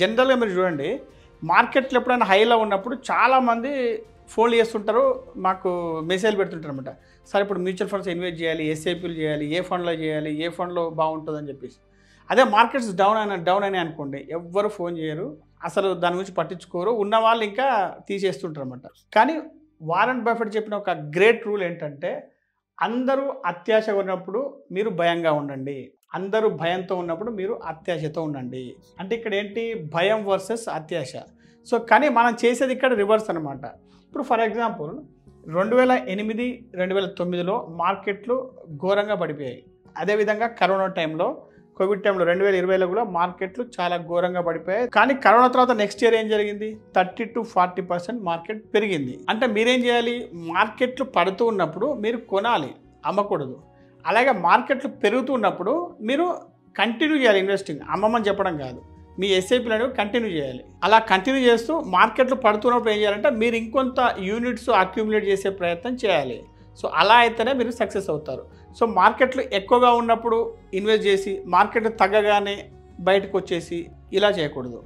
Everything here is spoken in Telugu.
జనరల్‌గా మీరు చూడండి మార్కెట్‌లో ఎప్పుడైనా హైలో ఉన్నప్పుడు చాలామంది ఫోన్లు చేస్తుంటారు. మాకు మెసేజ్‌లు పెడుతుంటారనమాట. సార్ ఇప్పుడు మ్యూచువల్ ఫండ్స్ ఇన్వెస్ట్ చేయాలి, ఎస్ఐపీలు చేయాలి, ఏ ఫండ్‌లో చేయాలి, ఏ ఫండ్‌లో బాగుంటుందని చెప్పేసి. అదే మార్కెట్స్ డౌన్ అయినాయి అనుకోండి, ఎవ్వరు ఫోన్ చేయరు. అసలు దాని గురించి పట్టించుకోరు. ఉన్నవాళ్ళు ఇంకా తీసేస్తుంటారనమాట. కానీ వారెన్ బఫెట్ చెప్పిన ఒక గ్రేట్ రూల్ ఏంటంటే, అందరూ అత్యాశగా ఉన్నప్పుడు మీరు భయంగా ఉండండి. అందరూ భయంతో ఉన్నప్పుడు మీరు అత్యాశతో ఉండండి. అంటే ఇక్కడ ఏంటి భయం వర్సెస్ అత్యాశ. సో కానీ మనం చేసేది ఇక్కడ రివర్స్ అనమాట. ఇప్పుడు ఫర్ ఎగ్జాంపుల్ 2008, 2009లో మార్కెట్లు ఘోరంగా పడిపోయాయి. అదేవిధంగా కరోనా టైంలో, కోవిడ్ టైంలో 2020లో కూడా మార్కెట్లు చాలా ఘోరంగా పడిపోయాయి. కానీ కరోనా తర్వాత నెక్స్ట్ ఇయర్ ఏం జరిగింది? 30-40% మార్కెట్ పెరిగింది. అంటే మీరేం చేయాలి? మార్కెట్లు పడుతూ ఉన్నప్పుడు మీరు కొనాలి, అమ్మకూడదు. అలాగే మార్కెట్లు పెరుగుతున్నప్పుడు మీరు కంటిన్యూ చేయాలి ఇన్వెస్టింగ్. అమ్మమని చెప్పడం కాదు. మీ ఎస్ఐపీలు అనేవి కంటిన్యూ చేయాలి. అలా కంటిన్యూ చేస్తూ మార్కెట్లు పడుతున్నప్పుడు ఏం చేయాలంటే మీరు ఇంకొంత యూనిట్స్ అక్యూములేట్ చేసే ప్రయత్నం చేయాలి. సో అలా అయితేనే మీరు సక్సెస్ అవుతారు. సో మార్కెట్లు ఎక్కువగా ఉన్నప్పుడు ఇన్వెస్ట్ చేసి మార్కెట్ తగ్గగానే బయటకు వచ్చేసి ఇలా చేయకూడదు.